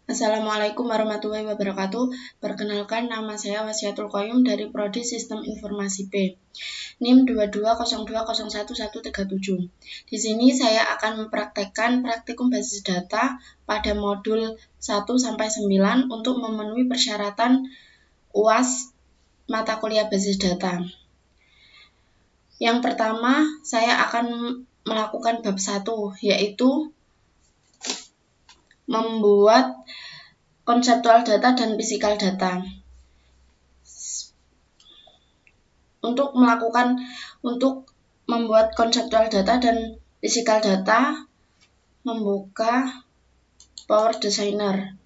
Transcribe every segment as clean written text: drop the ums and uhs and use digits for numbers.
Assalamualaikum warahmatullahi wabarakatuh. Perkenalkan, nama saya Wasiatul Qoyum dari Prodi Sistem Informasi B. NIM 2202011137. Di sini saya akan mempraktekkan praktikum basis data pada modul 1 sampai 9 untuk memenuhi persyaratan UAS mata kuliah basis data. Yang pertama, saya akan melakukan bab 1, yaitu membuat konseptual data dan fisikal data. Untuk membuat konseptual data dan fisikal data, membuka Power Designer.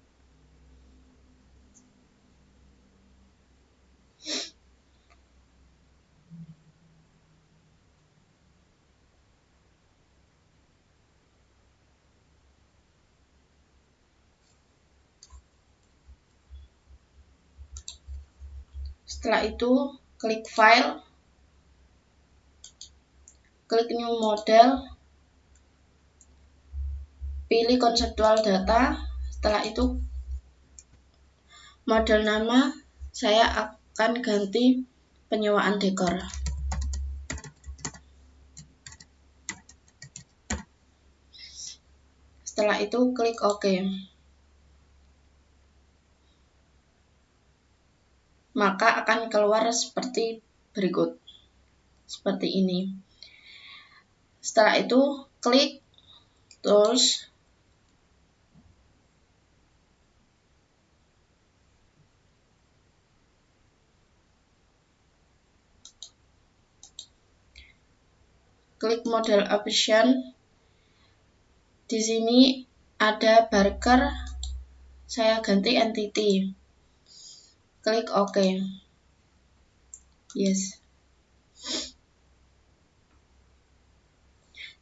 Setelah itu, klik File, klik New Model, pilih konseptual data. Setelah itu, model nama saya akan ganti penyewaan dekor. Setelah itu, klik OK. Maka akan keluar seperti berikut. Seperti ini. Setelah itu, klik Tools, klik Model Option. Di sini ada Barker, saya ganti Entity. Klik OK. Yes.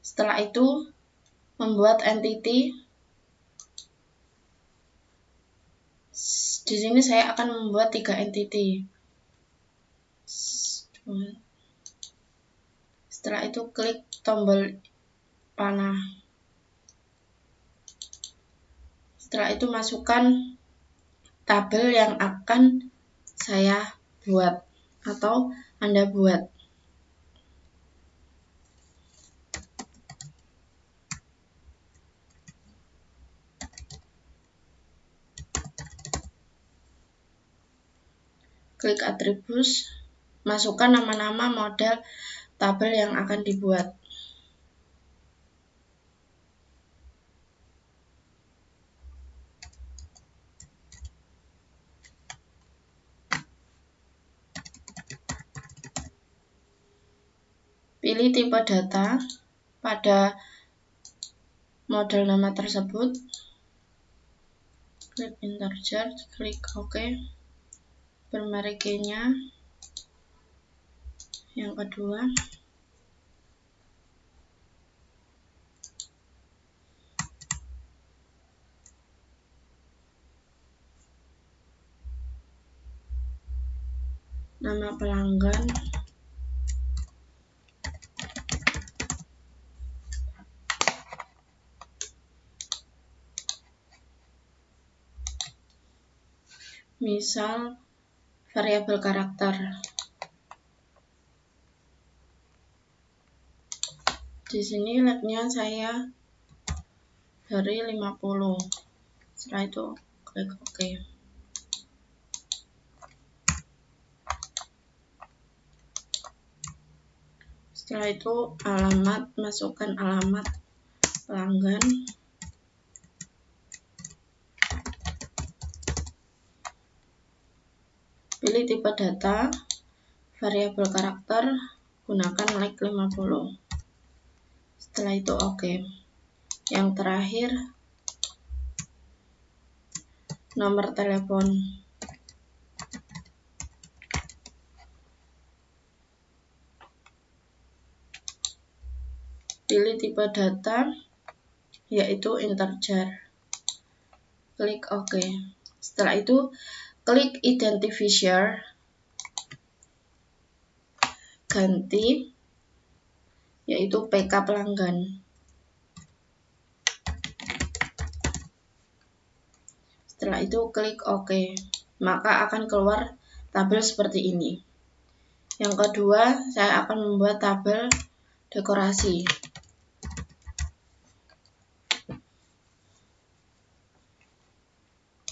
Setelah itu, membuat entity. Di sini saya akan membuat 3 entity. Setelah itu, klik tombol panah. Setelah itu, masukkan tabel yang akan saya buat atau Anda buat. Klik Atribut, masukkan nama-nama model tabel yang akan dibuat. Pilih tipe data pada model nama tersebut. Klik integer, klik OK. Bermerek key-nya. Yang kedua, nama pelanggan, misal variabel karakter. Di sini lab-nya saya dari 50. Setelah itu klik OK. Setelah itu alamat, masukkan alamat pelanggan. Pilih tipe data, variabel karakter, gunakan like 50. Setelah itu OK. Yang terakhir, nomor telepon. Pilih tipe data, yaitu integer. Klik OK. Setelah itu, klik Identifier, ganti, yaitu PK pelanggan. Setelah itu klik OK, maka akan keluar tabel seperti ini. Yang kedua, saya akan membuat tabel dekorasi.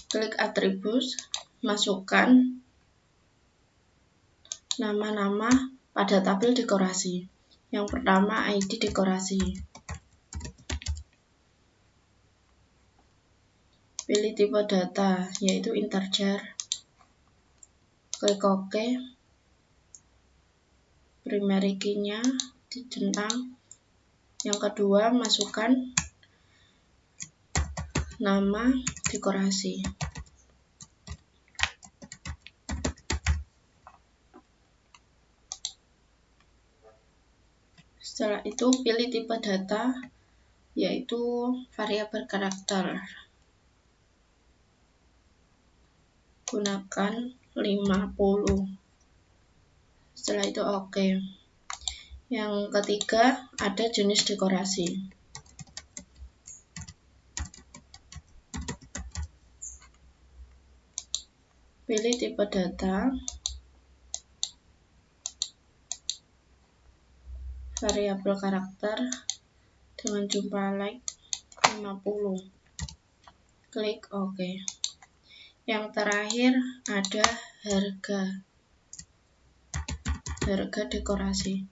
Klik atribut, masukkan nama-nama pada tabel dekorasi. Yang pertama, ID dekorasi. Pilih tipe data, yaitu integer. Klik OK. Primary key-nya dicentang. Yang kedua, masukkan nama dekorasi. Setelah itu, pilih tipe data, yaitu variabel karakter. Gunakan 50. Setelah itu OK. Yang ketiga, ada jenis dekorasi. Pilih tipe data, variabel karakter dengan jumlah like 50. Klik OK. Yang terakhir ada harga dekorasi.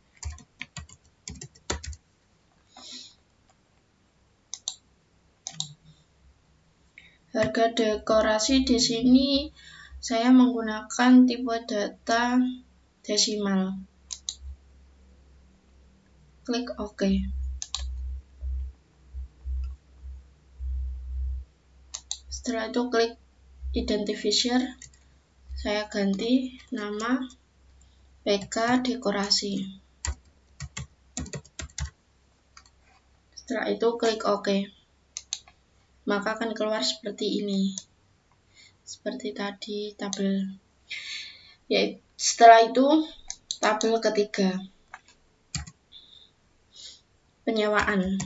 Harga dekorasi di sini saya menggunakan tipe data desimal. Klik OK. Setelah itu klik identifier, saya ganti nama PK dekorasi. Setelah itu klik OK. Maka akan keluar seperti ini. Seperti tadi tabel. Setelah itu tabel ketiga. Penyewaan.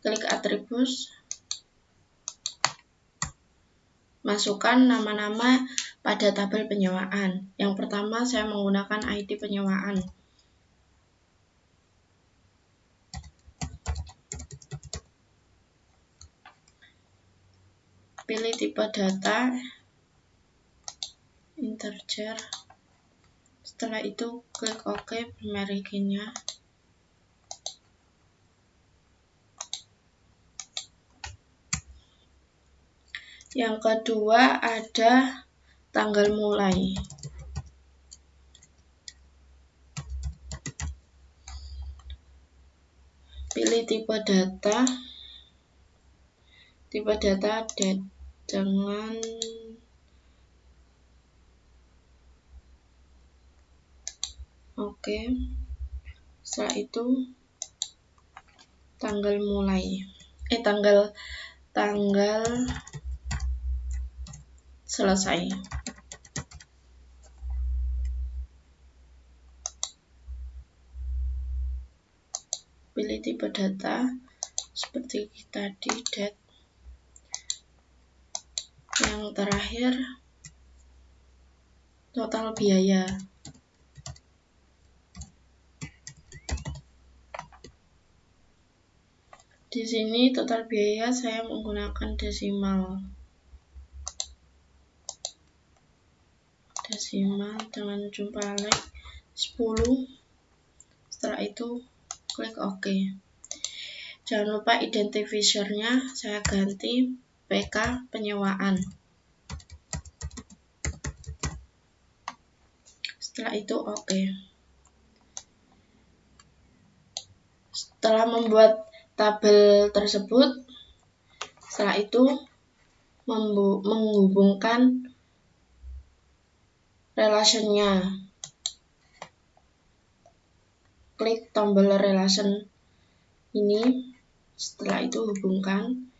Klik atribut, masukkan nama-nama pada tabel penyewaan. Yang pertama, saya menggunakan ID penyewaan. Pilih tipe data, integer. Setelah itu klik OK, primary key-nya. Yang kedua ada tanggal mulai. Pilih tipe data date dengan OK. Setelah itu tanggal mulai. Tanggal selesai. Pilih tipe data seperti tadi date. Yang terakhir total biaya. Di sini total biaya saya menggunakan desimal. Desimal dengan jumlah like 10. Setelah itu klik OK. Jangan lupa identifier-nya saya ganti PK penyewaan. Setelah itu OK. Setelah membuat tabel tersebut, setelah itu menghubungkan relation-nya. Klik tombol relation ini. Setelah itu hubungkan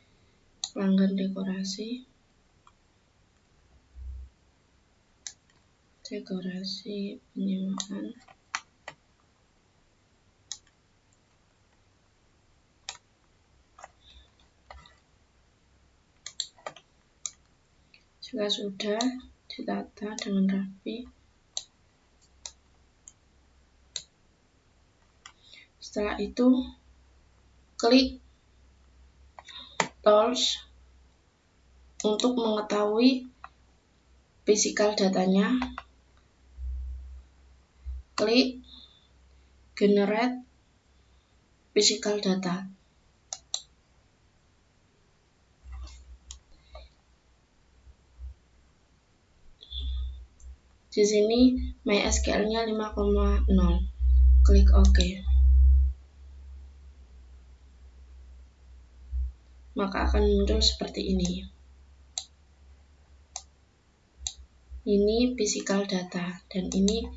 pelanggan dekorasi penyewaan. Jika sudah ditata dengan rapi, setelah itu klik Tools untuk mengetahui physical datanya. Klik Generate Physical Data. Di sini MySQL-nya 5,0. Klik OK. Maka akan muncul seperti ini. Ini physical data dan ini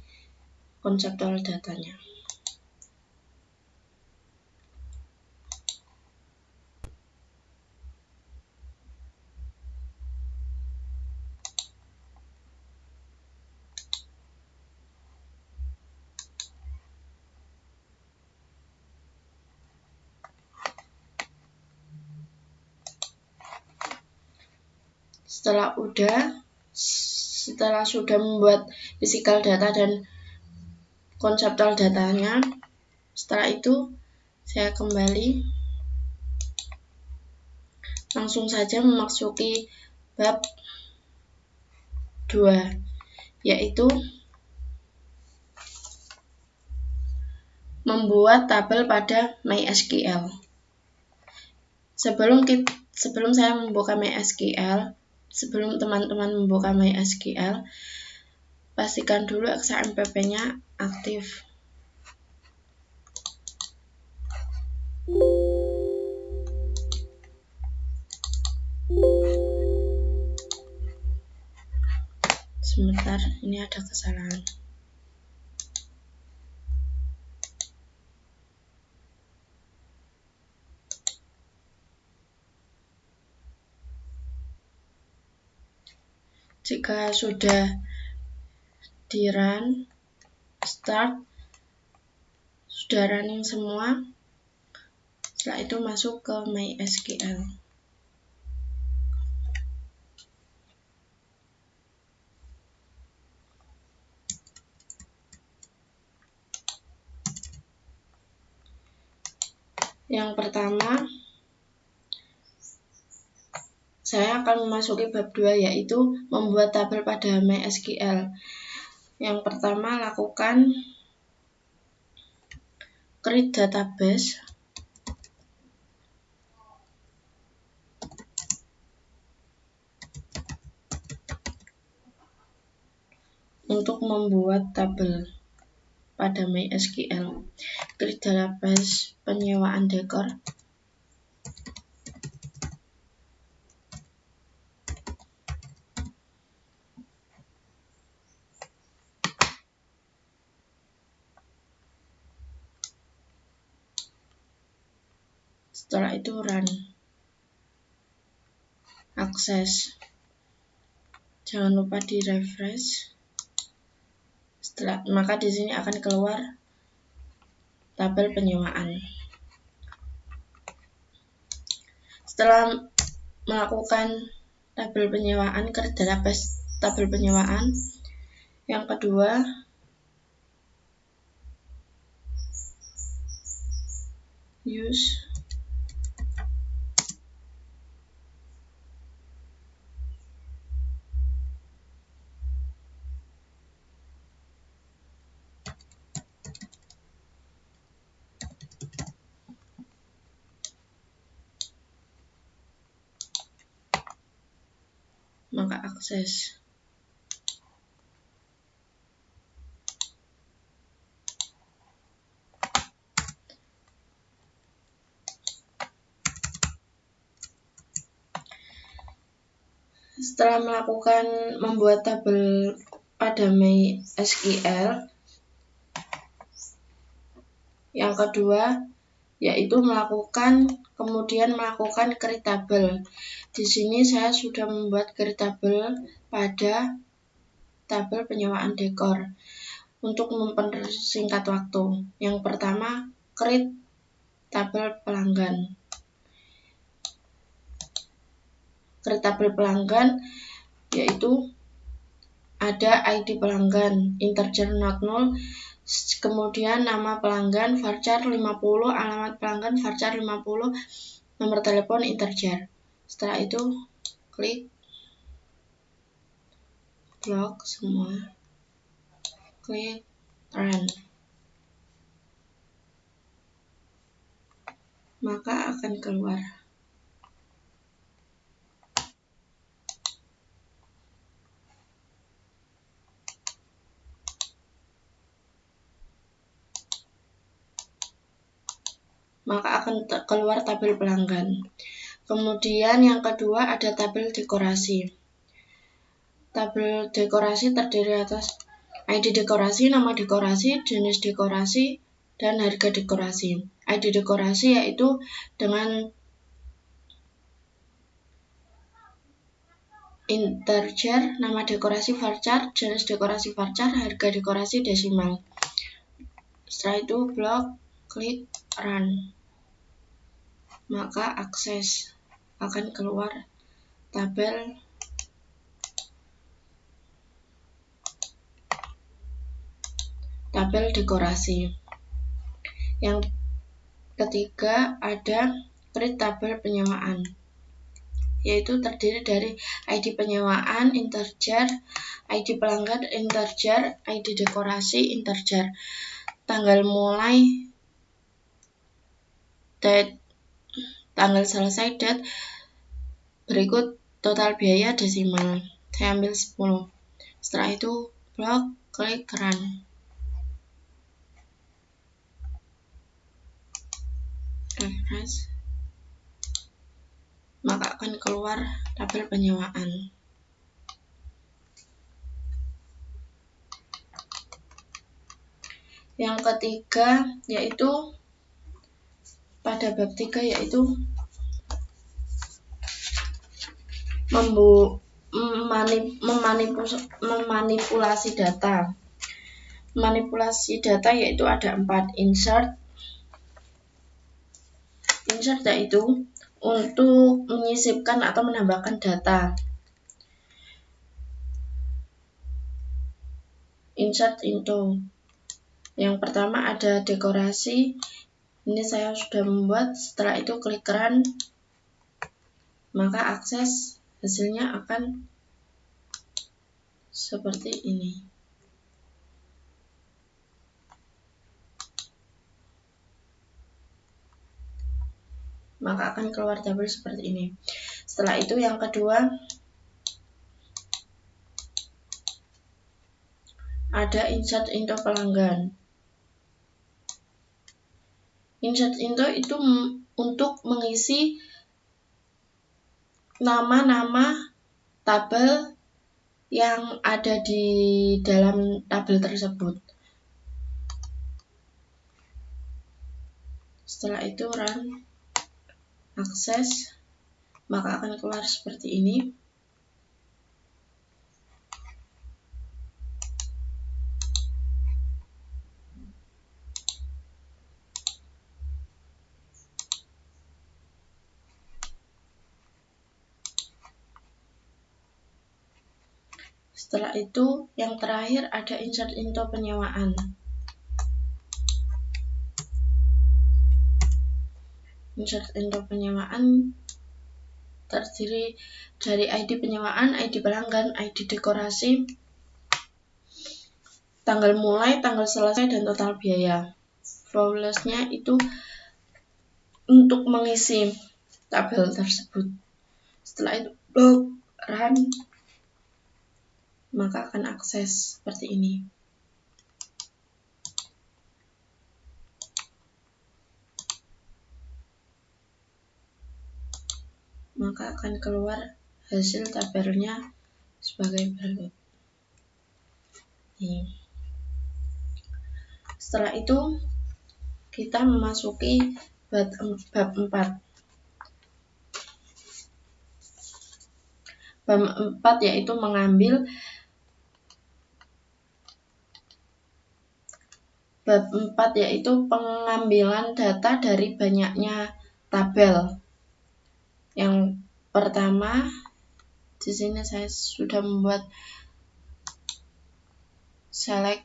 conceptual datanya. Setelah sudah membuat physical data dan conceptual datanya, setelah itu saya kembali langsung saja memasuki bab 2, yaitu membuat tabel pada MySQL. Sebelum saya membuka MySQL, sebelum teman-teman membuka MySQL, pastikan dulu XAMPP-nya aktif. Sebentar, ini ada kesalahan. Jika sudah di run, start, sudah running semua, setelah itu masuk ke MySQL. Yang pertama, saya akan memasuki bab 2, yaitu membuat tabel pada MySQL. Yang pertama, lakukan create database. Untuk membuat tabel pada MySQL, create database penyewaan dekor. Setelah itu run, akses, jangan lupa di refresh. Maka di sini akan keluar tabel penyewaan. Setelah melakukan tabel penyewaan, create database tabel penyewaan. Yang kedua, use maka akses. Setelah membuat tabel pada MySQL, yang kedua yaitu kemudian melakukan create tabel. Di sini saya sudah membuat create tabel pada tabel penyewaan dekor. Untuk mempersingkat waktu, yang pertama create tabel pelanggan. Create tabel pelanggan yaitu ada ID pelanggan, integer not null, kemudian nama pelanggan varchar 50, alamat pelanggan varchar 50, nomor telepon integer. Setelah itu klik blok semua, klik run, maka akan keluar. Maka akan keluar tabel pelanggan. Kemudian yang kedua ada tabel dekorasi. Tabel dekorasi terdiri atas ID dekorasi, nama dekorasi, jenis dekorasi, dan harga dekorasi. ID dekorasi yaitu dengan integer, nama dekorasi varchar, jenis dekorasi varchar, harga dekorasi desimal. Setelah itu blok, klik run, maka akses, akan keluar tabel dekorasi. Yang ketiga ada create tabel penyewaan, yaitu terdiri dari ID penyewaan integer, ID pelanggan integer, ID dekorasi integer, tanggal mulai date, tanggal selesai date, berikut total biaya desimal. Saya ambil 10. Setelah itu blok, klik run, refresh, maka akan keluar tabel penyewaan. Yang ketiga yaitu pada bab 3 yaitu memanipulasi data. Manipulasi data yaitu ada 4. Insert yaitu untuk menyisipkan atau menambahkan data. Insert into. Yang pertama ada dekorasi. Ini saya sudah membuat. Setelah itu klik run, maka akses hasilnya akan seperti ini. Maka akan keluar tabel seperti ini. Setelah itu yang kedua ada insert into pelanggan. Insert into itu untuk mengisi nama-nama tabel yang ada di dalam tabel tersebut. Setelah itu run, akses, maka akan keluar seperti ini. Setelah itu yang terakhir ada insert into penyewaan. Insert into penyewaan terdiri dari ID penyewaan, ID pelanggan, ID dekorasi, tanggal mulai, tanggal selesai, dan total biaya. Flawless-nya itu untuk mengisi tabel tersebut. Setelah itu blok run, maka akan akses seperti ini. Maka akan keluar hasil tabelnya sebagai berikut. Setelah itu kita memasuki bab 4. Bab 4 yaitu mengambil. Bab 4 yaitu pengambilan data dari banyaknya tabel. Yang pertama Di sini saya sudah membuat select.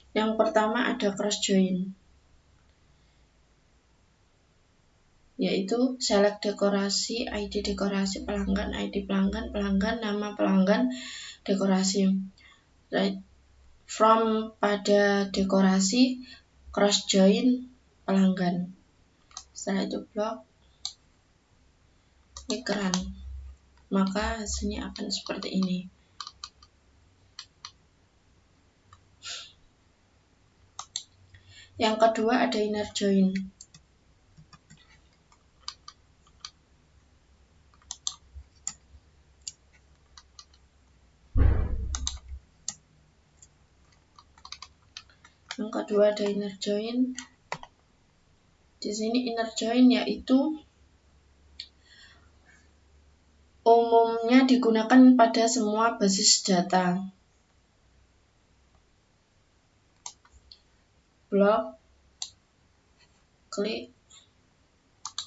Yang pertama ada cross join, yaitu select dekorasi, ID dekorasi pelanggan, ID pelanggan, pelanggan, nama pelanggan, dekorasi. Right. From pada dekorasi, cross join pelanggan. Setelah itu blok, klik run. Maka hasilnya akan seperti ini. Yang kedua ada inner join. Yang kedua ada inner join. Di sini inner join yaitu umumnya digunakan pada semua basis data. Blok, klik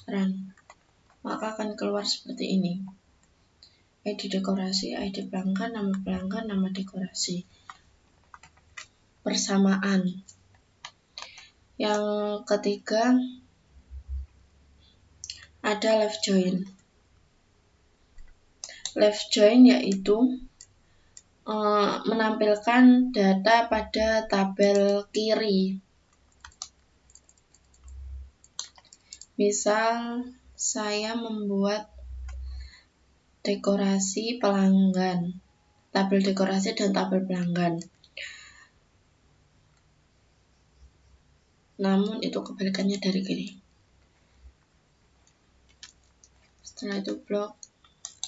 run. Maka akan keluar seperti ini. ID dekorasi, ID pelanggan, nama dekorasi. Persamaan. Yang ketiga ada left join. Left join yaitu menampilkan data pada tabel kiri. Misal saya membuat dekorasi pelanggan, tabel dekorasi dan tabel pelanggan. Namun itu kebalikannya dari kiri. Setelah itu blok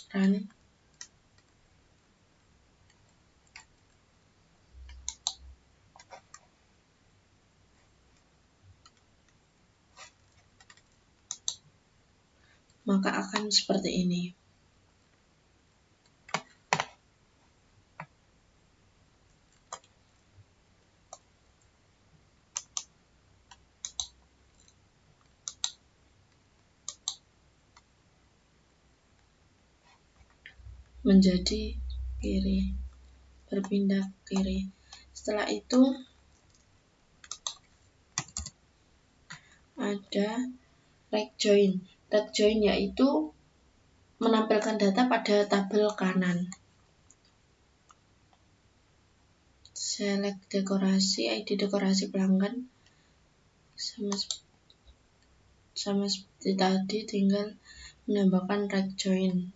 run. Maka akan seperti ini. Menjadi kiri, berpindah kiri. Setelah itu ada right join. Right join yaitu menampilkan data pada tabel kanan. Select dekorasi, ID dekorasi pelanggan, sama seperti tadi, tinggal menambahkan right join,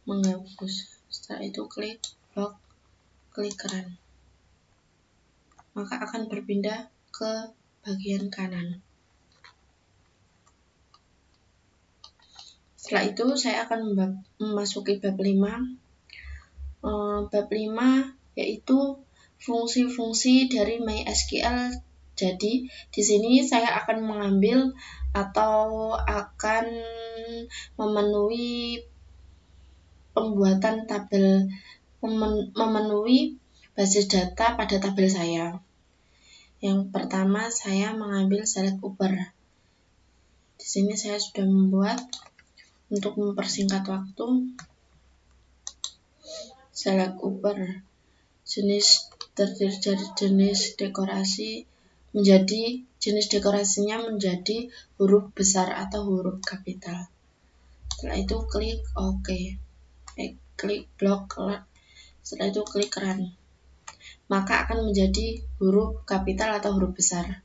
menghapus. Setelah itu klik blok, klik run. Maka akan berpindah ke bagian kanan. Setelah itu saya akan memasuki bab 5. Bab 5 yaitu fungsi-fungsi dari MySQL. Jadi di sini saya akan mengambil atau akan memenuhi pembuatan tabel, memenuhi basis data pada tabel saya. Yang pertama saya mengambil select Uber. Di sini saya sudah membuat untuk mempersingkat waktu. Select Uber. Jenis terdiri dari jenis dekorasi menjadi jenis dekorasinya menjadi huruf besar atau huruf kapital. Setelah itu klik OK. Klik blok. Setelah itu klik run. Maka akan menjadi huruf kapital atau huruf besar.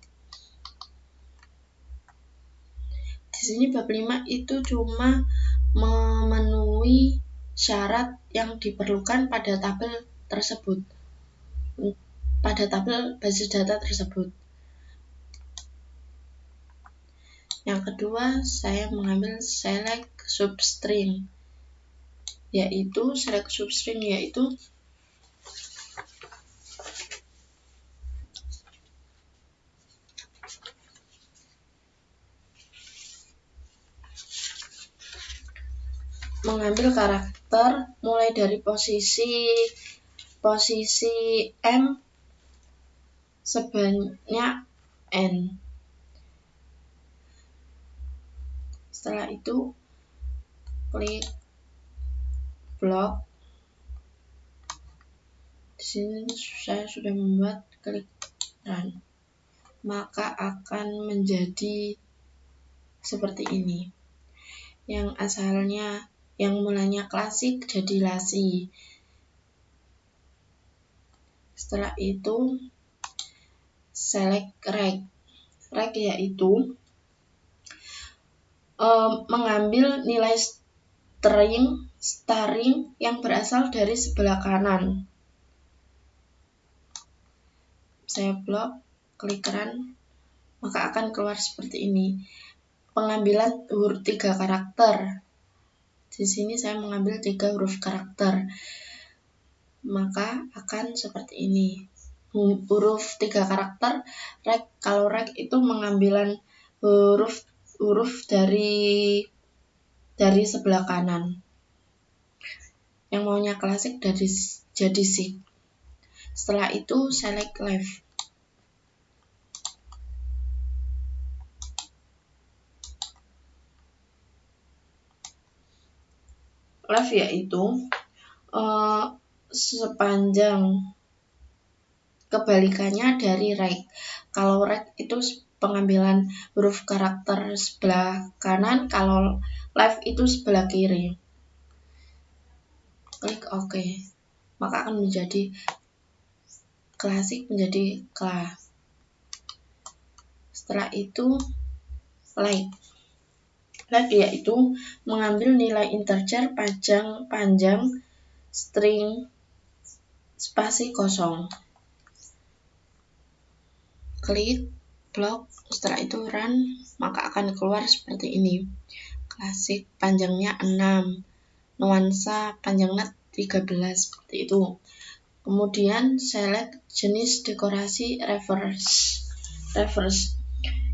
Di sini bab 5 itu cuma memenuhi syarat yang diperlukan pada tabel tersebut, pada tabel basis data tersebut. Yang kedua, saya mengambil select substring, yaitu mengambil karakter mulai dari posisi M sebanyak N. Setelah itu klik blok. Di sini saya sudah membuat, klik run. Maka akan menjadi seperti ini. Yang asalnya, yang mulanya klasik jadi lasi. Setelah itu select rect. Rect yaitu mengambil nilai string yang berasal dari sebelah kanan. Saya blok, klik run, maka akan keluar seperti ini. Pengambilan huruf 3 karakter. Di sini saya mengambil 3 huruf karakter. Maka akan seperti ini. Huruf 3 karakter, rect. Kalau rect itu mengambilan huruf dari sebelah kanan. Yang maunya klasik jadi shift. Setelah itu select left. Left yaitu sepanjang kebalikannya dari right. Kalau right itu pengambilan huruf karakter sebelah kanan, kalau left itu sebelah kiri. Klik OK. Maka akan menjadi klasik menjadi kla. Setelah itu left. Left yaitu mengambil nilai integer panjang string spasi kosong. Klik blok, setelah itu run, maka akan keluar seperti ini. Klasik panjangnya 6, nuansa panjangnya 13, seperti itu. Kemudian select jenis dekorasi reverse,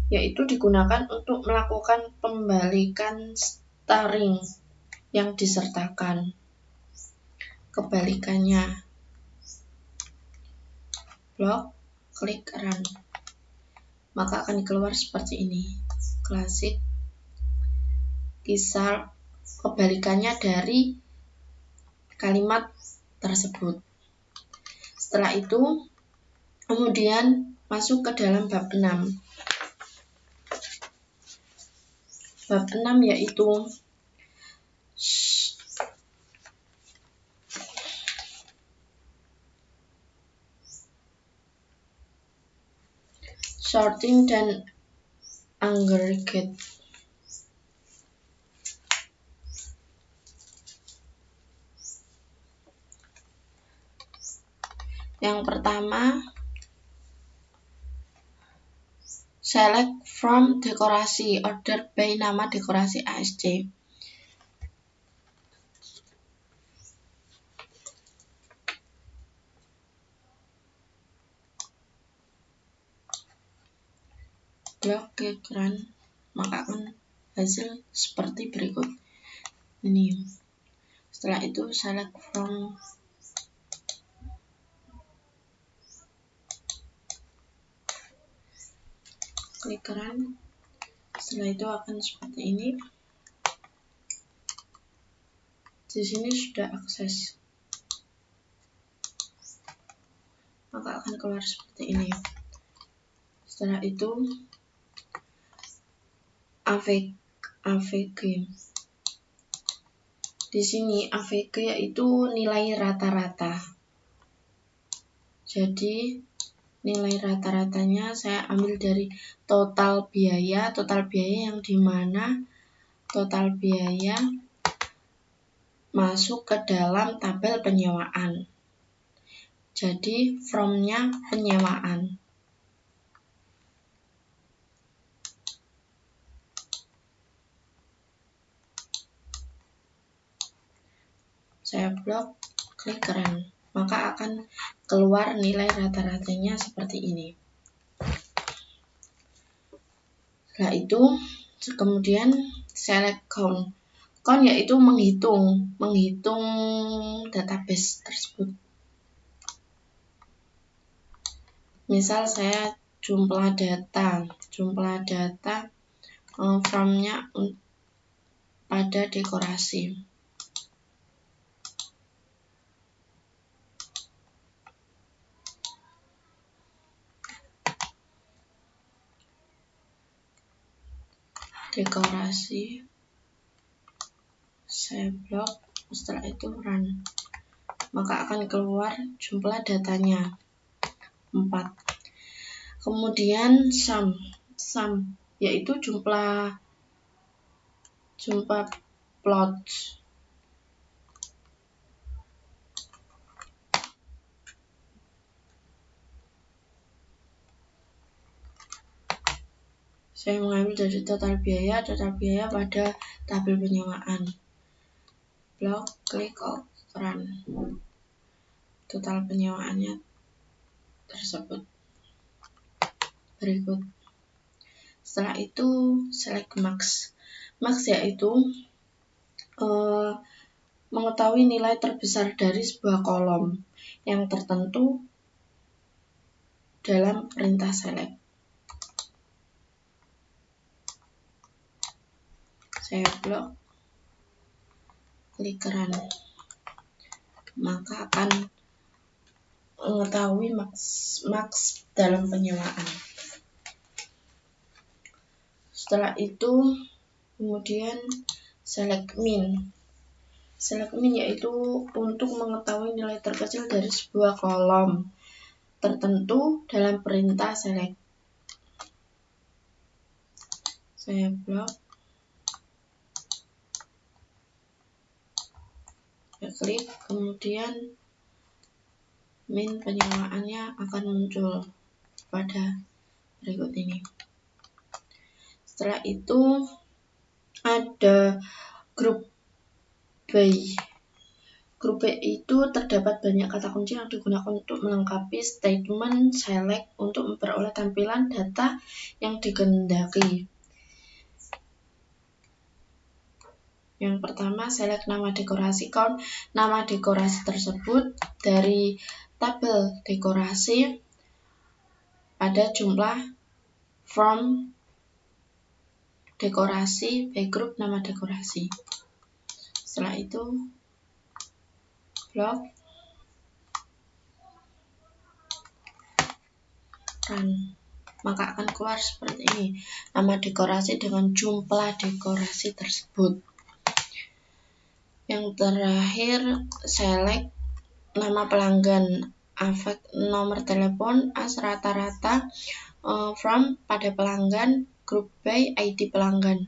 yaitu digunakan untuk melakukan pembalikan string yang disertakan. Kebalikannya. Blok, klik run. Maka akan keluar seperti ini. Klasik, kisar, kebalikannya dari kalimat tersebut. Setelah itu, kemudian masuk ke dalam bab 6. Bab 6 yaitu sorting dan aggregate. Yang pertama, select from dekorasi, order by nama dekorasi ASC. Blok, klik run, maka akan hasil seperti berikut ini. Setelah itu select from, klik run. Setelah itu akan seperti ini. Di sini sudah akses, maka akan keluar seperti ini. Setelah itu AVG. Di sini AVG yaitu nilai rata-rata. Jadi nilai rata-ratanya saya ambil dari total biaya yang dimana total biaya masuk ke dalam tabel penyewaan. Jadi from-nya penyewaan. Saya blok, klik run, maka akan keluar nilai rata-ratanya seperti ini. Setelah itu, kemudian select count. Count yaitu menghitung database tersebut. Misal saya jumlah data from-nya pada dekorasi. Dekorasi, saya blok, setelah itu run, maka akan keluar jumlah datanya 4. Kemudian sum yaitu jumlah plot. Saya mengambil dari total biaya pada tabel penyewaan. Blok, klik out, run. Total penyewaannya tersebut. Berikut. Setelah itu select max. Max yaitu mengetahui nilai terbesar dari sebuah kolom yang tertentu dalam perintah select. Saya blok, klik run, maka akan mengetahui max dalam penyewaan. Setelah itu kemudian select min. Select min yaitu untuk mengetahui nilai terkecil dari sebuah kolom tertentu dalam perintah select. Saya blok, klik, kemudian min penyewaannya akan muncul pada berikut ini. Setelah itu ada grup by. Grup by itu terdapat banyak kata kunci yang digunakan untuk melengkapi statement select untuk memperoleh tampilan data yang dikehendaki. Yang pertama, select nama dekorasi count. Nama dekorasi tersebut dari tabel dekorasi pada jumlah from dekorasi by group nama dekorasi. Setelah itu blok, run, maka akan keluar seperti ini nama dekorasi dengan jumlah dekorasi tersebut. Yang terakhir, select nama pelanggan, affect nomor telepon, as rata-rata, from pada pelanggan, group by ID pelanggan,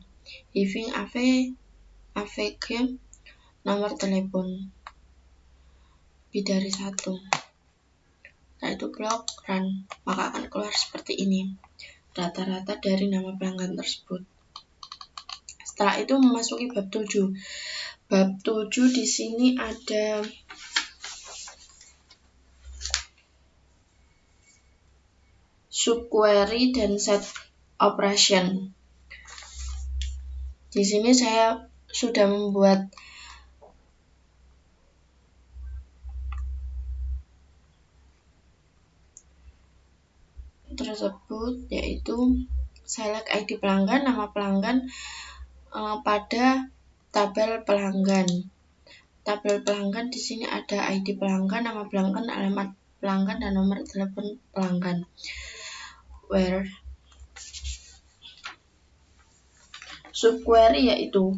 having AVG nomor telepon lebih dari 1. Setelah itu blok, run, maka akan keluar seperti ini rata-rata dari nama pelanggan tersebut. Setelah itu memasuki bab 7. Bab 7 di sini ada subquery dan set operation. Di sini saya sudah membuat tersebut, yaitu select ID pelanggan, nama pelanggan pada tabel pelanggan. Tabel pelanggan di sini ada ID pelanggan, nama pelanggan, alamat pelanggan, dan nomor telepon pelanggan. Where subquery yaitu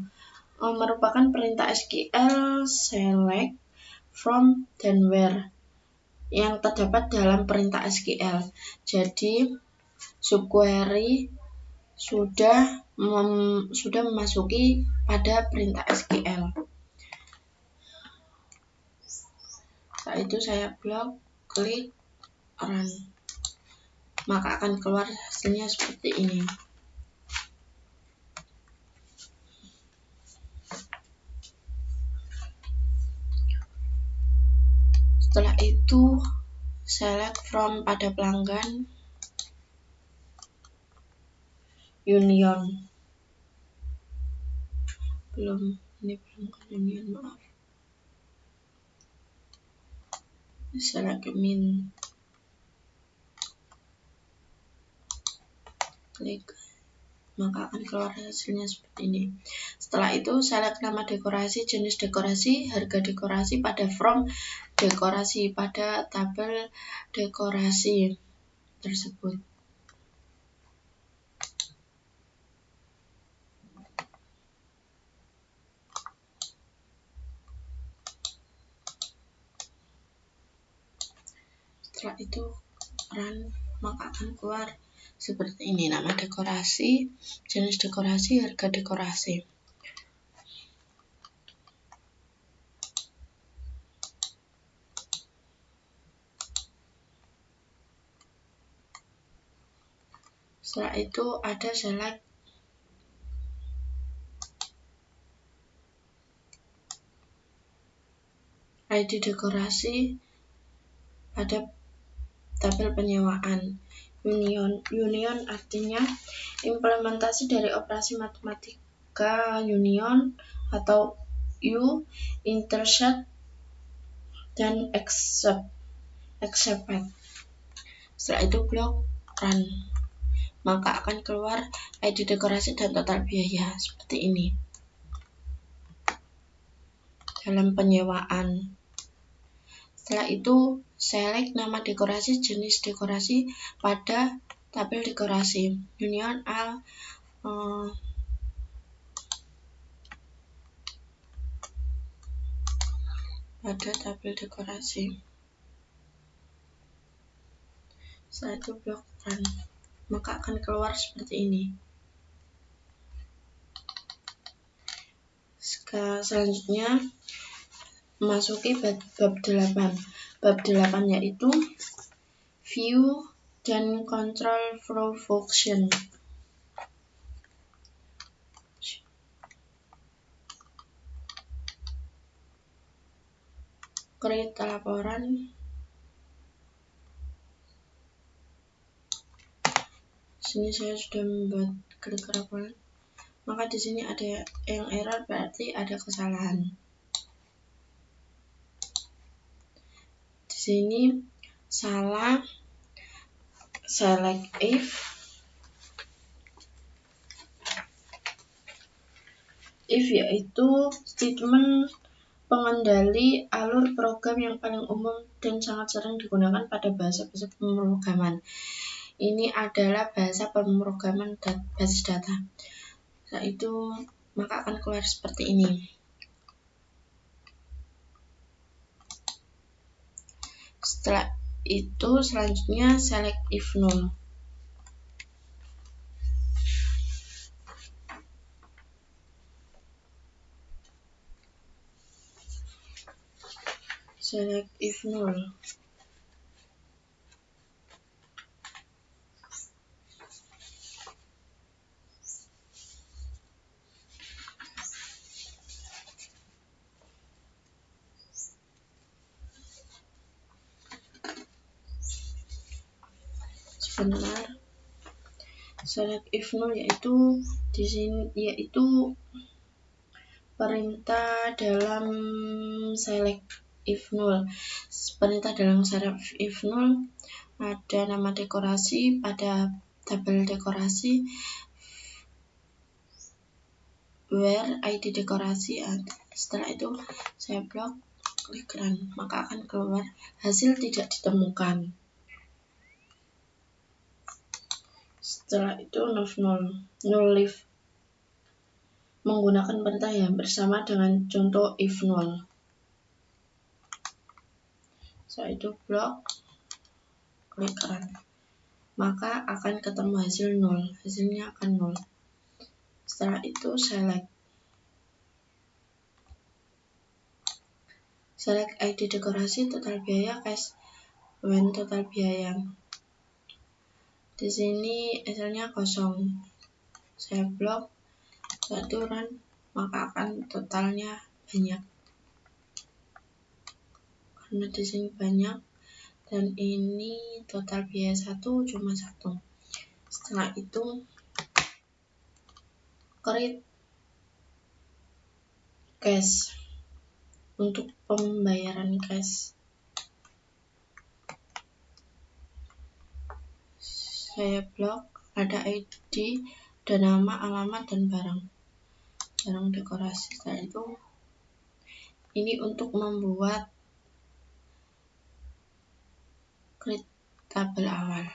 merupakan perintah SQL select, from, dan where yang terdapat dalam perintah SQL. Jadi subquery sudah memasuki pada perintah SQL. Setelah itu saya blok, klik, run, maka akan keluar hasilnya seperti ini. Setelah itu select from pada pelanggan, union, ini belum union, maaf. Select min, klik maka akan keluar hasilnya seperti ini. Setelah itu select nama dekorasi, jenis dekorasi, harga dekorasi pada from dekorasi pada tabel dekorasi tersebut. Setelah itu run, maka akan keluar seperti ini, nama dekorasi, jenis dekorasi, harga dekorasi. Setelah itu ada select ID dekorasi pada tabel penyewaan. Union artinya implementasi dari operasi matematika union atau U, intersect, dan except. Setelah itu blok run, maka akan keluar ID dekorasi dan total biaya seperti ini dalam penyewaan. Setelah itu select nama dekorasi, jenis dekorasi pada tabel dekorasi union A, pada tabel dekorasi. Setelah itu blok run, maka akan keluar seperti ini. Selanjutnya memasuki bab 8. Bab 8 yaitu view dan control flow function. Create laporan. Sini saya sudah membuat klik laporan. Maka di sini ada yang error, berarti ada kesalahan. Di sini salah select if yaitu statement pengendali alur program yang paling umum dan sangat sering digunakan pada bahasa-bahasa pemrograman. Ini adalah bahasa pemrograman basis data. Setelah itu maka akan keluar seperti ini. Setelah itu selanjutnya select if null. Select if null. Sebentar. Select if null yaitu di sini yaitu perintah dalam select if null. Perintah dalam select if null ada nama dekorasi pada tabel dekorasi, where ID dekorasi. Setelah itu saya blok, klik run, maka akan keluar hasil tidak ditemukan. Setelah itu null leaf menggunakan perintah yang bersama dengan contoh if null. Setelah itu blok, klik run, maka akan ketemu hasil null, hasilnya akan null. Setelah itu select ID dekorasi, total biaya, cash when total biaya. Di sini hasilnya kosong. Saya blok, satu run, maka akan totalnya banyak. Karena di sini banyak dan ini total biaya cuma 1. Setelah itu create cash untuk pembayaran cash. Saya blok, ada ID dan nama, alamat, dan barang dekorasi. Setelah itu ini untuk membuat create tabel awal.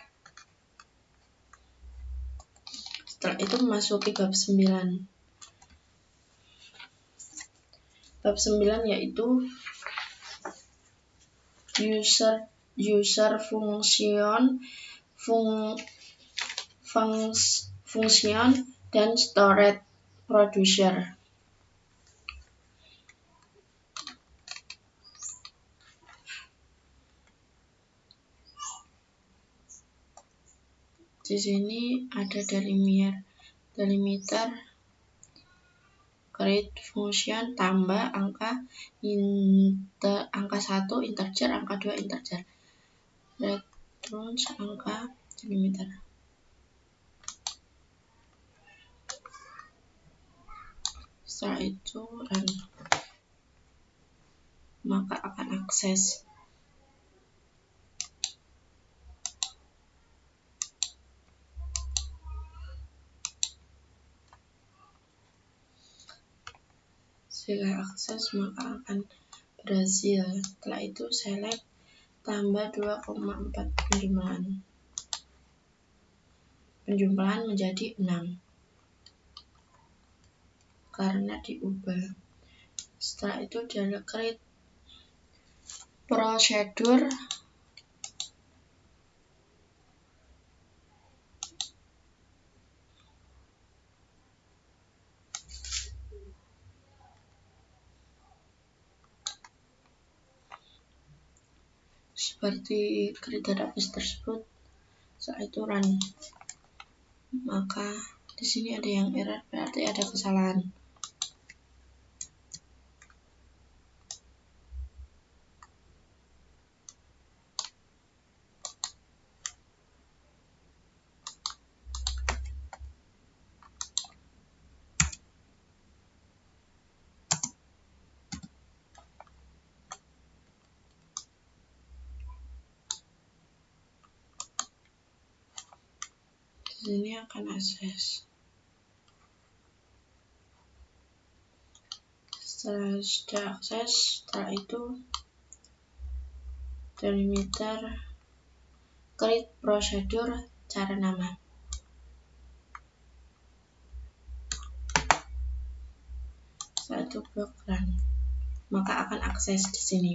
Setelah itu memasuki bab 9. Bab 9 yaitu user function dan storage producer. Di sini ada delimiter create function tambah angka 1 integer, angka 2 integer, returns angka delimiter. Setelah itu run, maka akan akses. Setelah akses maka akan berhasil. Setelah itu select tambah 2,4 penjumlahan menjadi 6 karena diubah. Setelah itu create procedure seperti create database tersebut. Setelah itu run, maka di sini ada yang error, berarti ada kesalahan. Di sini akan akses. Setelah sudah akses, setelah itu delimiter create procedure cara nama. Setelah itu blok run, maka akan akses di sini.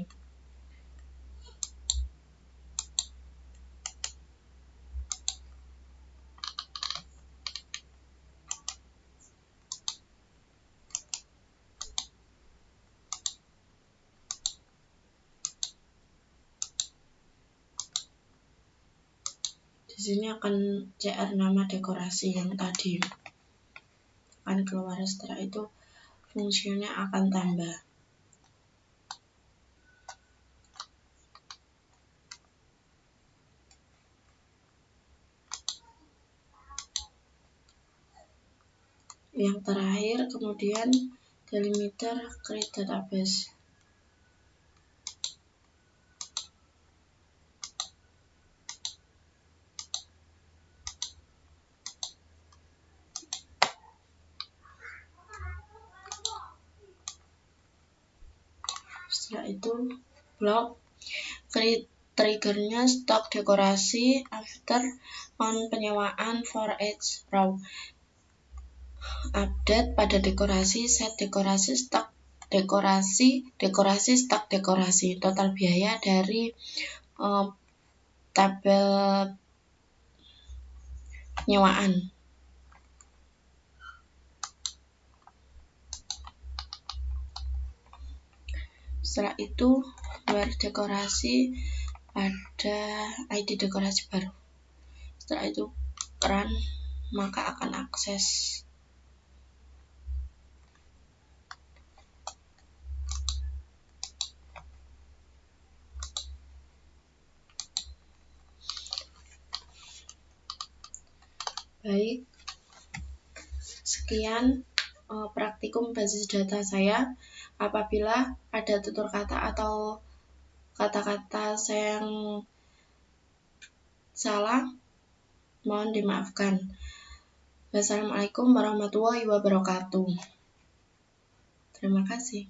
Di sini akan CR nama dekorasi yang tadi akan keluar. Setelah itu fungsinya akan tambah. Yang terakhir kemudian delimiter create database. Setelah itu blok create triggernya stock dekorasi after on penyewaan for each row. Update pada dekorasi, set dekorasi, stok dekorasi, stok dekorasi. Total biaya dari tabel penyewaan. Setelah itu where dekorasi ada ID dekorasi baru. Setelah itu run, maka akan akses. Baik, sekian praktikum basis data saya. Apabila ada tutur kata atau kata-kata saya yang salah, mohon dimaafkan. Wassalamualaikum warahmatullahi wabarakatuh. Terima kasih.